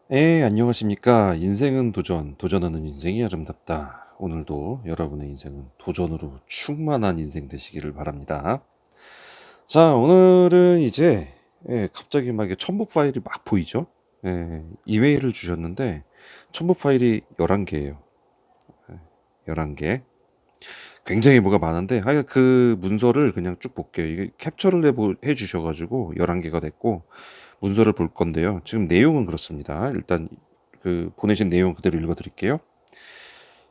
안녕하십니까. 인생은 도전, 도전하는 인생이 아름답다. 오늘도 여러분의 인생은 도전으로 충만한 인생 되시기를 바랍니다. 자, 오늘은 이제 갑자기 막 이게 첨부 파일이 막 보이죠? 이메일을 주셨는데 첨부 파일이 11개예요. 11개. 굉장히 뭐가 많은데 하여간 그 문서를 그냥 쭉 볼게요. 이게 캡처를 해 주셔가지고 11개가 됐고 문서를 볼 건데요. 지금 내용은 그렇습니다. 일단 그 보내신 내용 그대로 읽어드릴게요.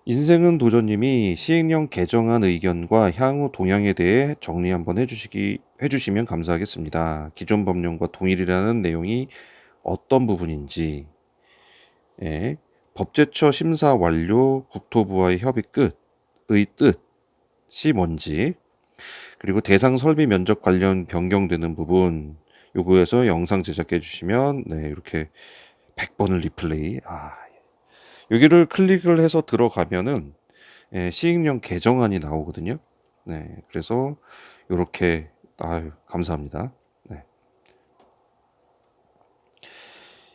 인생은 도전님이 시행령 개정안 의견과 향후 동향에 대해 정리 한번 해주시면 감사하겠습니다. 기존 법령과 동일이라는 내용이 어떤 부분인지, 예, 법제처 심사 완료, 국토부와의 협의 끝의 뜻이 뭔지, 그리고 대상 설비 면적 관련 변경되는 부분, 요거에서 영상 제작해 주시면, 네, 이렇게 100번을 리플레이. 여기를 클릭을 해서 들어가면은 시행령 개정안이 나오거든요. 네, 그래서 이렇게 감사합니다. 네.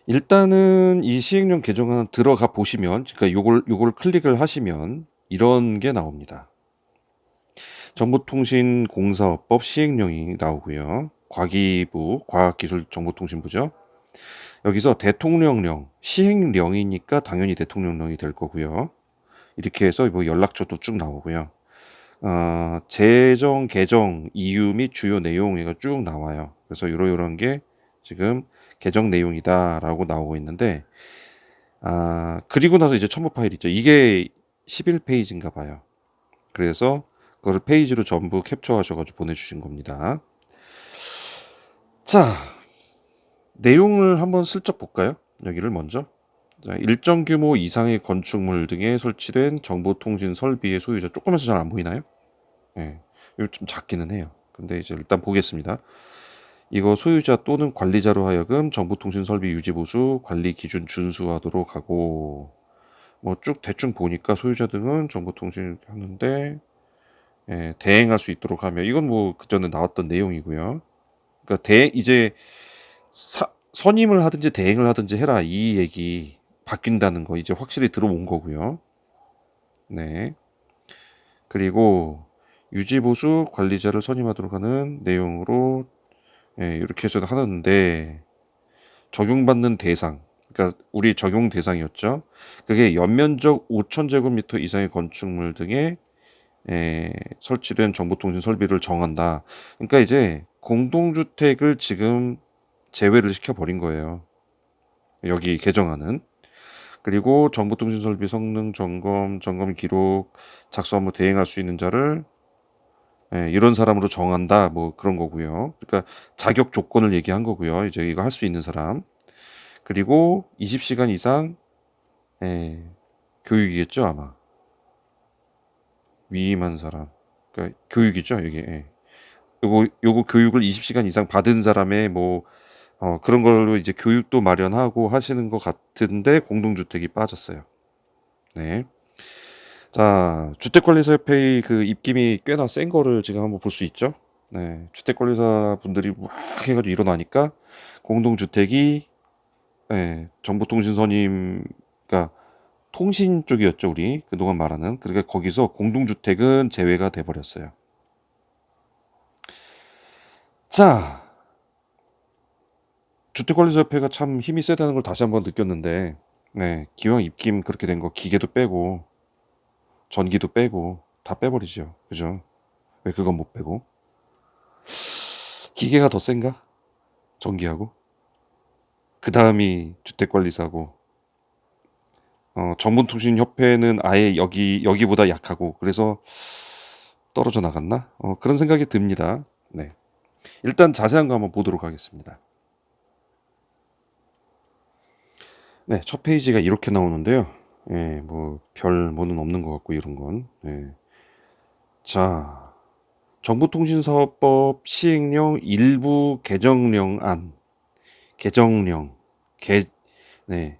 일단은 이 시행령 개정안 들어가 보시면, 그러니까 요걸 클릭을 하시면 이런 게 나옵니다. 정보통신공사법 시행령이 나오고요. 과기부, 과학기술정보통신부죠. 여기서 대통령령, 시행령이니까 당연히 대통령령이 될 거고요. 이렇게 해서 뭐 연락처도 쭉 나오고요. 재정 개정 이유 및 주요 내용이 쭉 나와요. 그래서 이런 게 지금 개정 내용이다라고 나오고 있는데, 그리고 나서 이제 첨부 파일 있죠. 이게 11페이지인가 봐요. 그래서 그걸 페이지로 전부 캡처하셔가지고 보내주신 겁니다. 자, 내용을 한번 슬쩍 볼까요? 여기를 먼저. 자, 일정 규모 이상의 건축물 등에 설치된 정보통신 설비의 소유자. 조금해서 잘 안 보이나요? 네, 이거 좀 작기는 해요. 근데 이제 일단 보겠습니다. 이거 소유자 또는 관리자로 하여금 정보통신 설비 유지 보수 관리 기준 준수하도록 하고, 뭐 쭉 대충 보니까 소유자 등은 정보통신 하는데 대행할 수 있도록 하며, 이건 뭐 그전에 나왔던 내용이고요. 그러니까 이제 선임을 하든지 대행을 하든지 해라, 이 얘기 바뀐다는 거 이제 확실히 들어온 거고요. 네. 그리고 유지보수 관리자를 선임하도록 하는 내용으로 이렇게 해서 하는데, 적용받는 대상, 그러니까 우리 적용 대상이었죠. 그게 연면적 5,000제곱미터 이상의 건축물 등에 설치된 정보통신 설비를 정한다. 그러니까 이제 공동주택을 지금 제외를 시켜버린 거예요. 여기 개정안은. 그리고 정보통신 설비 성능 점검 기록 작성 한번 대행할 수 있는 자를 이런 사람으로 정한다. 뭐 그런 거고요. 그러니까 자격 조건을 얘기한 거고요. 이제 이거 할 수 있는 사람. 그리고 20시간 이상 교육이겠죠, 아마. 위임한 사람. 그러니까 교육이죠, 이게. 요거 교육을 20시간 이상 받은 사람의 뭐 그런 걸로 이제 교육도 마련하고 하시는 것 같은데 공동주택이 빠졌어요. 네. 자, 주택관리사협회의 그 입김이 꽤나 센 거를 지금 한번 볼 수 있죠. 네. 주택관리사 분들이 막 해가지고 일어나니까 공동주택이 정보통신선임, 그러니까 통신 쪽이었죠, 우리 그동안 말하는. 그러니까 거기서 공동주택은 제외가 돼 버렸어요. 자, 주택관리사협회가 참 힘이 세다는 걸 다시 한번 느꼈는데, 네, 기왕 입김 그렇게 된 거 기계도 빼고 전기도 빼고 다 빼버리죠, 그죠? 왜 그건 못 빼고? 기계가 더 센가? 전기하고? 그 다음이 주택관리사고, 정보통신협회는 아예 여기보다 약하고, 그래서 떨어져 나갔나? 그런 생각이 듭니다. 네. 일단 자세한 거 한번 보도록 하겠습니다. 네, 첫 페이지가 이렇게 나오는데요. 뭐, 별 뭐는 없는 것 같고, 이런 건. 자, 정보통신사업법 시행령 일부 개정령안, 개정령, 개, 네,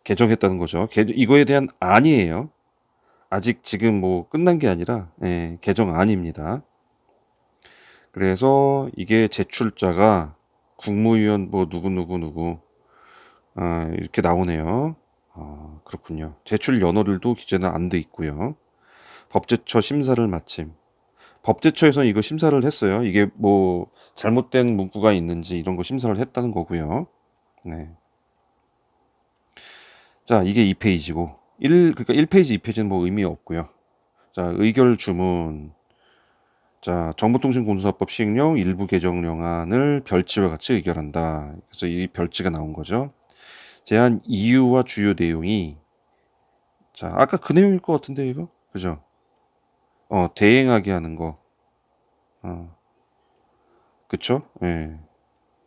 개정했다는 거죠. 이거에 대한 안이에요. 아직 지금 뭐 끝난 게 아니라, 개정안입니다. 그래서 이게 제출자가 국무위원 뭐 누구, 이렇게 나오네요. 그렇군요. 제출 연호일도 기재는 안 돼 있고요. 법제처 심사를 마침. 법제처에서 이거 심사를 했어요. 이게 뭐 잘못된 문구가 있는지 이런 거 심사를 했다는 거고요. 네. 자, 이게 2페이지고 그러니까 1페이지, 2페이지는 뭐 의미 없고요. 자, 의결 주문. 자, 정보통신공사법 시행령 일부 개정령안을 별지와 같이 의결한다. 그래서 이 별지가 나온 거죠. 제한 이유와 주요 내용이, 자, 아까 그 내용일 것 같은데 이거? 그죠? 대행하게 하는 거. 어, 그쵸? 예.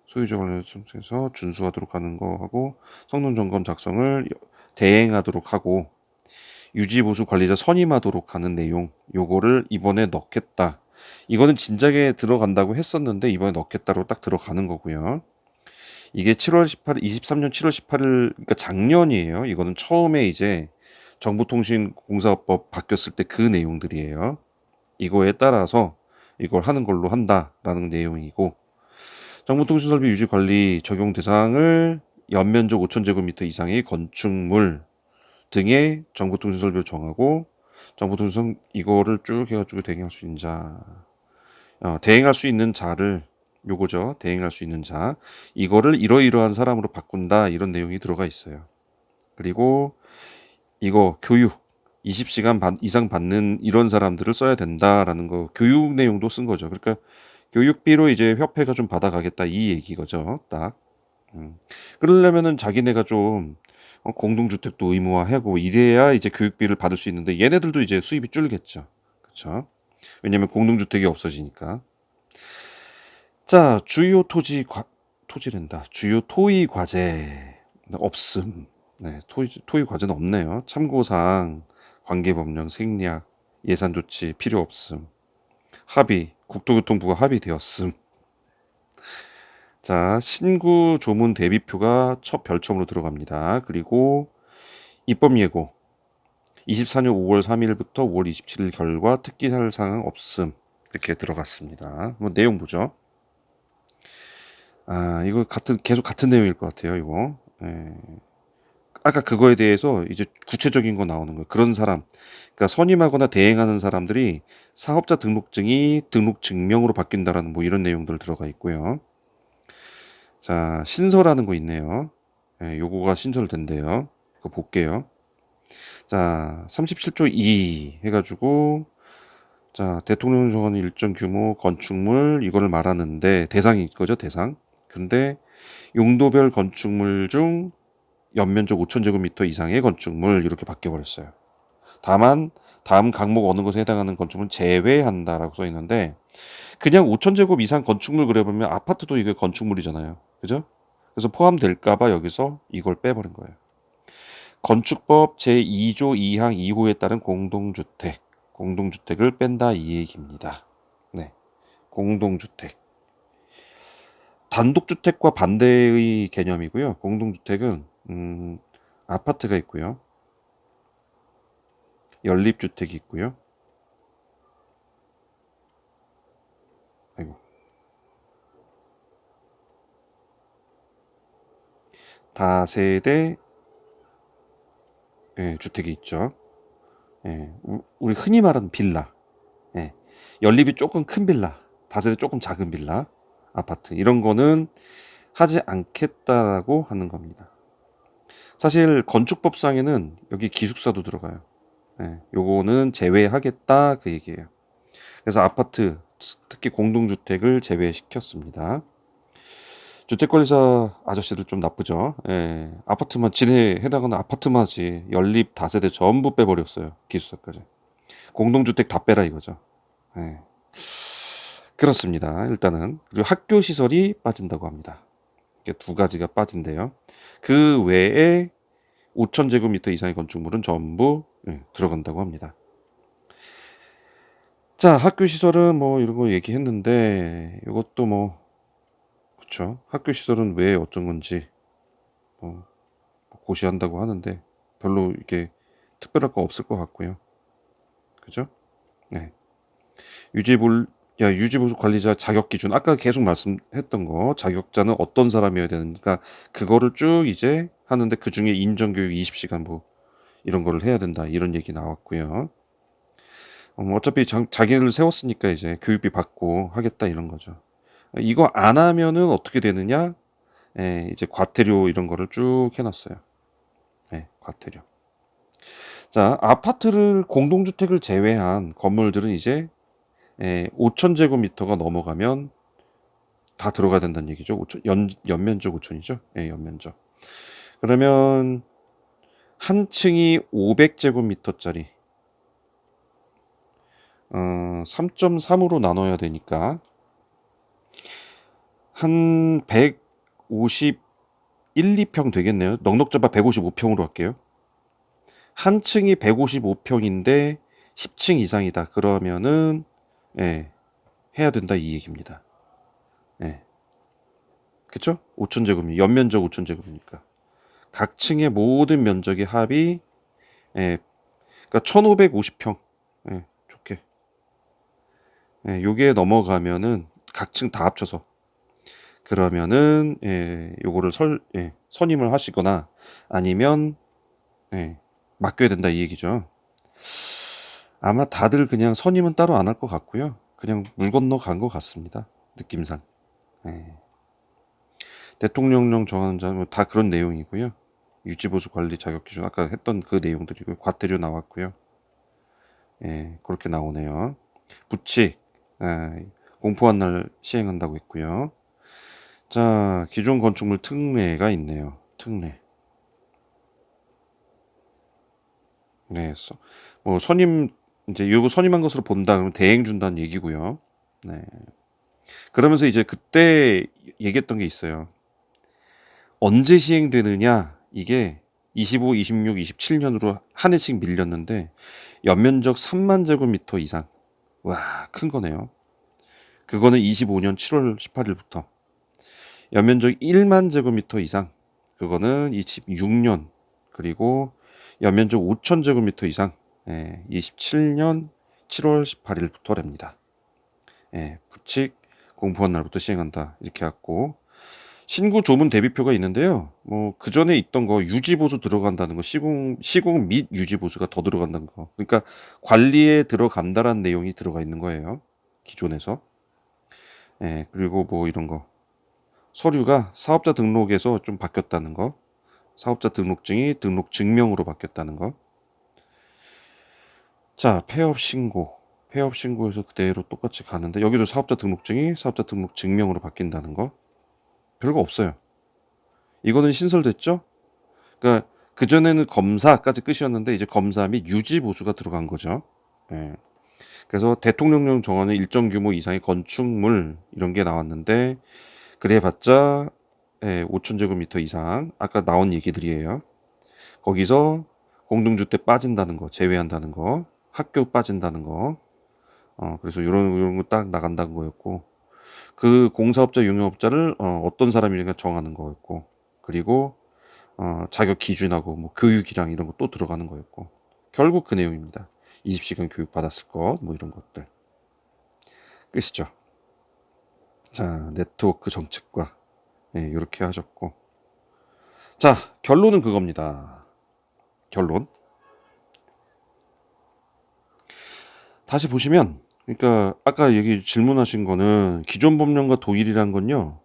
소유자 관련해서 준수하도록 하는 거 하고 성능 점검 작성을 대행하도록 하고 유지 보수 관리자 선임하도록 하는 내용, 요거를 이번에 넣겠다. 이거는 진작에 들어간다고 했었는데 이번에 넣겠다로 딱 들어가는 거고요. 이게 7월 18일, 23년 7월 18일, 그러니까 작년이에요. 이거는 처음에 이제 정보통신공사법 바뀌었을 때 그 내용들이에요. 이거에 따라서 이걸 하는 걸로 한다라는 내용이고, 정보통신설비 유지관리 적용 대상을 연면적 5,000제곱미터 이상의 건축물 등의 정보통신설비를 정하고, 정보통신 이거를 쭉 해가지고 대행할 수 있는 자, 대행할 수 있는 자를, 요거죠. 대행할 수 있는 자, 이거를 이러이러한 사람으로 바꾼다, 이런 내용이 들어가 있어요. 그리고 이거 교육 20시간 이상 받는 이런 사람들을 써야 된다라는 거, 교육 내용도 쓴 거죠. 그러니까 교육비로 이제 협회가 좀 받아가겠다, 이 얘기거죠. 딱. 그러려면은 자기네가 좀 공동주택도 의무화하고 이래야 이제 교육비를 받을 수 있는데, 얘네들도 이제 수입이 줄겠죠. 그렇죠? 왜냐면 공동주택이 없어지니까. 자, 토지랜다. 주요 토의 과제 없음. 네, 토의 과제는 없네요. 참고사항, 관계법령, 생략, 예산 조치 필요 없음. 합의, 국토교통부가 합의되었음. 자, 신구 조문 대비표가 첫 별첨으로 들어갑니다. 그리고 입법 예고 24년 5월 3일부터 5월 27일 결과 특기할 사항 없음. 이렇게 들어갔습니다. 뭐 내용 보죠. 이거 계속 같은 내용일 것 같아요, 이거. 예. 아까 그거에 대해서 이제 구체적인 거 나오는 거예요. 그런 사람, 그러니까 선임하거나 대행하는 사람들이 사업자 등록증이 등록 증명으로 바뀐다라는 뭐 이런 내용들 들어가 있고요. 자, 신설하는 거 있네요. 예, 요거가 신설된대요. 그거 볼게요. 자, 37조 2 해가지고, 자, 대통령 정한 일정 규모 건축물 이거를 말하는데 대상이 거죠, 대상. 근데 용도별 건축물 중 연면적 5,000제곱미터 이상의 건축물 이렇게 바뀌어버렸어요. 다만 다음 각목 어느 것에 해당하는 건축물은 제외한다라고 써 있는데, 그냥 5,000제곱 이상 건축물 그려보면 아파트도 이게 건축물이잖아요. 그죠? 그래서 포함될까봐 여기서 이걸 빼버린 거예요. 건축법 제2조 2항 2호에 따른 공동주택을 뺀다, 이 얘기입니다. 네, 공동주택. 단독주택과 반대의 개념이고요. 공동주택은 아파트가 있고요. 연립주택이 있고요. 아이고. 다세대, 예, 주택이 있죠. 예, 우리 흔히 말하는 빌라. 예, 연립이 조금 큰 빌라, 다세대 조금 작은 빌라, 아파트 이런 거는 하지 않겠다라고 하는 겁니다. 사실 건축법상에는 여기 기숙사도 들어가요. 예, 요거는 제외하겠다, 그 얘기예요. 그래서 아파트, 특히 공동주택을 제외시켰습니다. 주택관리사 아저씨들 좀 나쁘죠. 예, 아파트만 진해 해당하는 아파트만 하지 연립 다세대 전부 빼버렸어요. 기숙사까지. 공동주택 다 빼라 이거죠. 예, 그렇습니다. 일단은 그리고 학교 시설이 빠진다고 합니다. 이게 두 가지가 빠진대요. 그 외에 5,000제곱미터 이상의 건축물은 전부 들어간다고 합니다. 자, 학교 시설은 뭐 이런 거 얘기했는데 이것도 뭐 그쵸. 학교 시설은 왜 어쩐 건지 뭐 고시한다고 하는데 별로 이렇게 특별할 거 없을 것 같고요. 그죠? 네. 유지 유지보수 관리자 자격 기준 아까 계속 말씀했던 거 자격자는 어떤 사람이어야 되는가 그거를 쭉 이제 하는데 그중에 인정교육 20시간 뭐 이런 거를 해야 된다 이런 얘기 나왔고요. 어차피 자기를 세웠으니까 이제 교육비 받고 하겠다 이런 거죠. 이거 안 하면은 어떻게 되느냐? 이제 과태료 이런 거를 쭉 해놨어요. 과태료. 자, 아파트를 공동주택을 제외한 건물들은 이제 5,000제곱미터가 넘어가면 다 들어가야 된다는 얘기죠. 5천, 연면적 5천이죠. 연면적. 그러면 한 층이 500제곱미터짜리 3.3으로 나눠야 되니까 한 151, 2평 되겠네요. 넉넉 잡아 155평으로 할게요. 한 층이 155평인데 10층 이상이다. 그러면은 해야 된다 이 얘기입니다. 그쵸? 5,000제곱미 연면적 5,000제곱이니까 각 층의 모든 면적의 합이 그러니까 1,550평 좋게 요게 넘어가면은 각 층 다 합쳐서 그러면은 요거를 선임을 하시거나 아니면 맡겨야 된다 이 얘기죠. 아마 다들 그냥 선임은 따로 안 할 것 같고요. 그냥 물 건너 간 것 같습니다. 느낌상. 대통령령 정하는 자는 다 그런 내용이고요. 유지보수 관리 자격 기준 아까 했던 그 내용들이고요. 과태료 나왔고요. 그렇게 나오네요. 부칙 공포한 날 시행한다고 했고요. 자, 기존 건축물 특례가 있네요. 특례. 뭐 선임 이제 요거 선임한 것으로 본다 그러면 대행 준다는 얘기고요. 그러면서 이제 그때 얘기했던 게 있어요. 언제 시행되느냐 이게 25, 26, 27년으로 한 해씩 밀렸는데 연면적 3만 제곱미터 이상 와, 큰 거네요. 그거는 25년 7월 18일부터 연면적 1만 제곱미터 이상 그거는 26년 그리고 연면적 5천 제곱미터 이상 27년 7월 18일부터랍니다. 부칙 공포한 날부터 시행한다 이렇게 했고 신구 조문 대비표가 있는데요. 뭐 그 전에 있던 거 유지 보수 들어간다는 거 시공 및 유지 보수가 더 들어간다는 거. 그러니까 관리에 들어간다라는 내용이 들어가 있는 거예요. 기존에서. 그리고 뭐 이런 거 서류가 사업자 등록에서 좀 바뀌었다는 거. 사업자 등록증이 등록 증명으로 바뀌었다는 거. 자, 폐업 신고. 폐업 신고에서 그대로 똑같이 가는데 여기도 사업자 등록증이 사업자 등록 증명으로 바뀐다는 거. 별거 없어요. 이거는 신설됐죠? 그러니까 그전에는 검사까지 끝이었는데 이제 검사 및 유지 보수가 들어간 거죠. 그래서 대통령령 정하는 일정 규모 이상의 건축물 이런 게 나왔는데 그래봤자 5,000제곱미터 이상 아까 나온 얘기들이에요. 거기서 공동주택 빠진다는 거 제외한다는 거 학교 빠진다는 거 그래서 이런 거 딱 나간다는 거였고 그 공사업자 용역업자를 어떤 사람이냐 정하는 거였고 그리고 자격 기준하고 뭐 교육이랑 이런 거 또 들어가는 거였고 결국 그 내용입니다. 20시간 교육 받았을 것 뭐 이런 것들 끝이죠. 자, 네트워크 정책과 이렇게 하셨고 자, 결론은 그겁니다. 결론 다시 보시면 그러니까 아까 얘기 질문하신 거는 기존 법령과 동일이란 건요.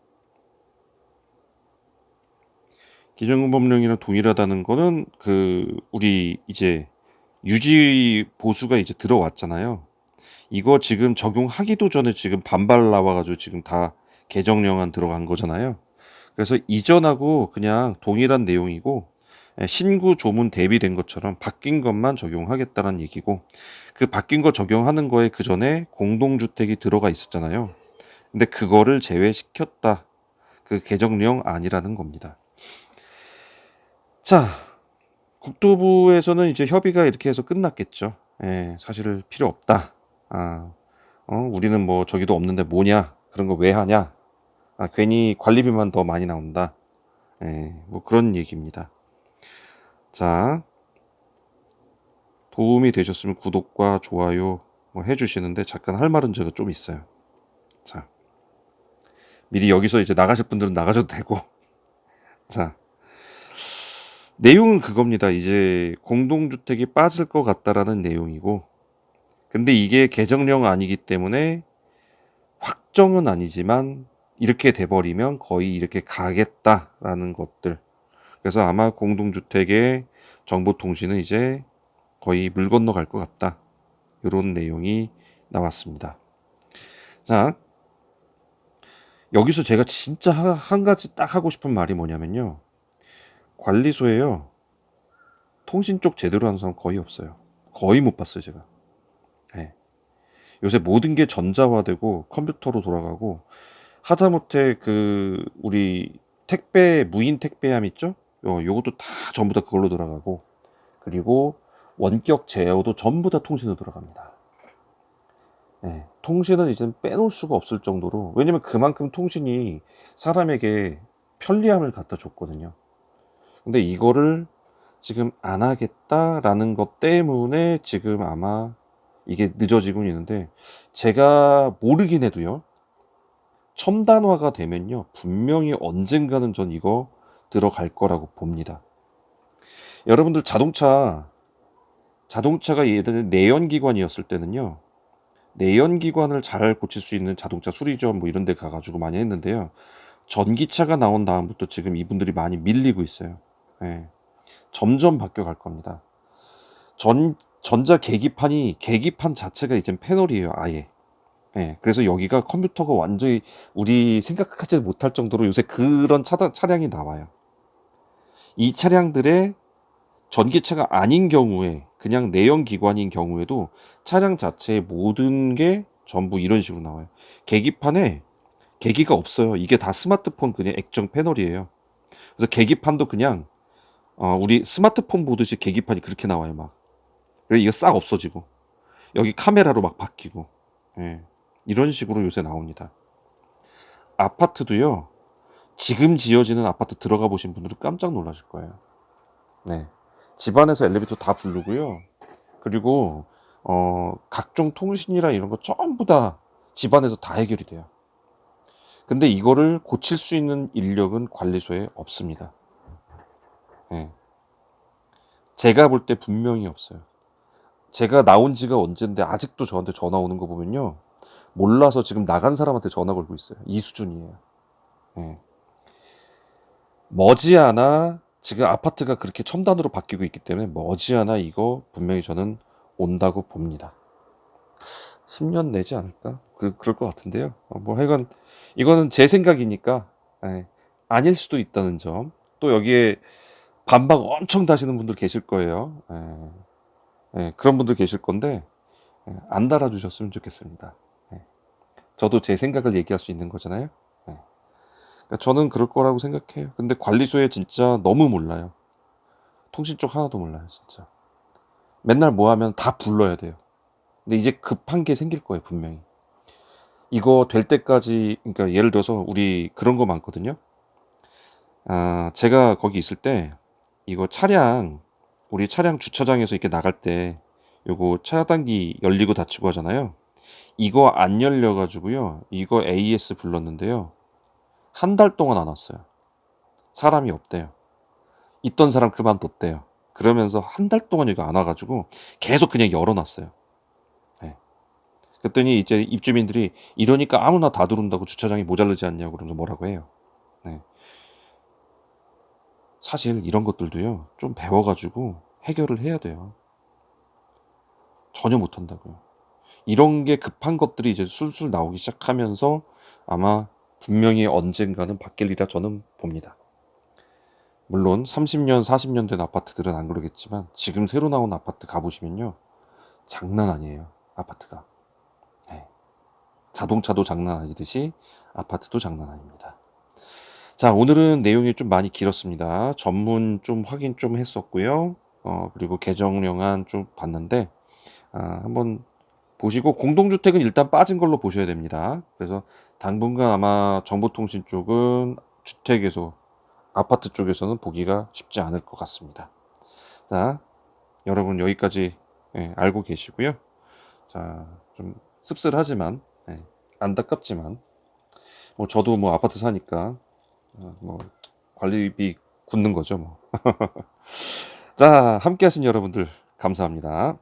기존 법령이랑 동일하다는 거는 그 우리 이제 유지 보수가 이제 들어왔잖아요. 이거 지금 적용하기도 전에 지금 반발 나와가지고 지금 다 개정령안 들어간 거잖아요. 그래서 이전하고 그냥 동일한 내용이고 신구 조문 대비된 것처럼 바뀐 것만 적용하겠다는 얘기고 그 바뀐 거 적용하는 거에 그 전에 공동주택이 들어가 있었잖아요. 근데 그거를 제외시켰다. 그 개정령 아니라는 겁니다. 자, 국토부에서는 이제 협의가 이렇게 해서 끝났겠죠. 사실 필요 없다. 우리는 뭐 저기도 없는데 뭐냐? 그런 거 왜 하냐? 괜히 관리비만 더 많이 나온다. 뭐 그런 얘기입니다. 자, 도움이 되셨으면 구독과 좋아요 뭐 해주시는데 잠깐 할 말은 제가 좀 있어요. 자, 미리 여기서 이제 나가실 분들은 나가셔도 되고. 자, 내용은 그겁니다. 이제 공동주택이 빠질 것 같다라는 내용이고, 근데 이게 개정령 아니기 때문에 확정은 아니지만 이렇게 돼버리면 거의 이렇게 가겠다라는 것들. 그래서 아마 공동주택의 정보통신은 이제 거의 물 건너갈 것 같다. 이런 내용이 나왔습니다. 자, 여기서 제가 진짜 한 가지 딱 하고 싶은 말이 뭐냐면요. 관리소에요. 통신 쪽 제대로 하는 사람 거의 없어요. 거의 못 봤어요, 제가. 네. 요새 모든 게 전자화되고 컴퓨터로 돌아가고 하다못해 그 우리 택배 무인 택배함 있죠? 요것도 다 전부 다 그걸로 돌아가고 그리고 원격 제어도 전부 다 통신으로 돌아갑니다. 네. 통신은 이제 빼놓을 수가 없을 정도로 왜냐면 그만큼 통신이 사람에게 편리함을 갖다 줬거든요. 근데 이거를 지금 안 하겠다라는 것 때문에 지금 아마 이게 늦어지고 있는데 제가 모르긴 해도요. 첨단화가 되면요. 분명히 언젠가는 전 이거 들어갈 거라고 봅니다. 여러분들 자동차가 예전에 내연기관이었을 때는요. 내연기관을 잘 고칠 수 있는 자동차 수리점 뭐 이런 데 가가지고 많이 했는데요. 전기차가 나온 다음부터 지금 이분들이 많이 밀리고 있어요. 예. 점점 바뀌어 갈 겁니다. 전자 계기판 자체가 이제 패널이에요, 아예. 예. 그래서 여기가 컴퓨터가 완전히 우리 생각하지 못할 정도로 요새 그런 차량이 나와요. 이 차량들의 전기차가 아닌 경우에 그냥 내연기관인 경우에도 차량 자체의 모든 게 전부 이런 식으로 나와요. 계기판에 계기가 없어요. 이게 다 스마트폰 그냥 액정 패널이에요. 그래서 계기판도 그냥 우리 스마트폰 보듯이 계기판이 그렇게 나와요, 막. 그래서 이거 싹 없어지고 여기 카메라로 막 바뀌고 예. 이런 식으로 요새 나옵니다. 아파트도요. 지금 지어지는 아파트 들어가 보신 분들은 깜짝 놀라실 거예요. 네. 집안에서 엘리베이터 다 부르고요. 그리고 각종 통신이랑 이런 거 전부 다 집안에서 다 해결이 돼요. 근데 이거를 고칠 수 있는 인력은 관리소에 없습니다. 네. 제가 볼 때 분명히 없어요. 제가 나온 지가 언젠데 아직도 저한테 전화 오는 거 보면요. 몰라서 지금 나간 사람한테 전화 걸고 있어요. 이 수준이에요. 네. 머지않아 지금 아파트가 그렇게 첨단으로 바뀌고 있기 때문에 머지않아 이거 분명히 저는 온다고 봅니다. 10년 내지 않을까? 그럴 것 같은데요. 뭐 하여간 이거는 제 생각이니까 예, 아닐 수도 있다는 점. 또 여기에 반박 엄청 다시는 분들 계실 거예요. 그런 분들 계실 건데 안 달아주셨으면 좋겠습니다. 예, 저도 제 생각을 얘기할 수 있는 거잖아요. 예. 그러니까 저는 그럴 거라고 생각해요. 근데 관리소에 진짜 너무 몰라요. 통신 쪽 하나도 몰라요, 진짜. 맨날 뭐 하면 다 불러야 돼요. 근데 이제 급한 게 생길 거예요, 분명히. 이거 될 때까지, 그러니까 예를 들어서 우리 그런 거 많거든요. 제가 거기 있을 때 이거 우리 차량 주차장에서 이렇게 나갈 때 요거 차단기 열리고 닫히고 하잖아요. 이거 안 열려가지고요. 이거 AS 불렀는데요. 한 달 동안 안 왔어요. 사람이 없대요. 있던 사람 그만뒀대요. 그러면서 한 달 동안 이거 안 와가지고 계속 그냥 열어놨어요. 네. 그랬더니 이제 입주민들이 이러니까 아무나 다 들어온다고 주차장이 모자르지 않냐고 그러면서 뭐라고 해요. 네. 사실 이런 것들도요. 좀 배워가지고 해결을 해야 돼요. 전혀 못한다고요. 이런 게 급한 것들이 이제 술술 나오기 시작하면서 아마 분명히 언젠가는 바뀔리라 저는 봅니다. 물론 30년, 40년 된 아파트들은 안 그러겠지만 지금 새로 나온 아파트 가보시면요. 장난 아니에요. 아파트가. 네. 자동차도 장난 아니듯이 아파트도 장난 아닙니다. 자, 오늘은 내용이 좀 많이 길었습니다. 전문 좀 확인 좀 했었고요. 그리고 개정령안 좀 봤는데 한번 보시고 공동주택은 일단 빠진 걸로 보셔야 됩니다. 그래서 당분간 아마 정보통신 쪽은 주택에서 아파트 쪽에서는 보기가 쉽지 않을 것 같습니다. 자, 여러분 여기까지 알고 계시고요. 자, 좀 씁쓸하지만 안타깝지만 뭐 저도 뭐 아파트 사니까 뭐 관리비 굳는 거죠 뭐. 자, 함께 하신 여러분들 감사합니다.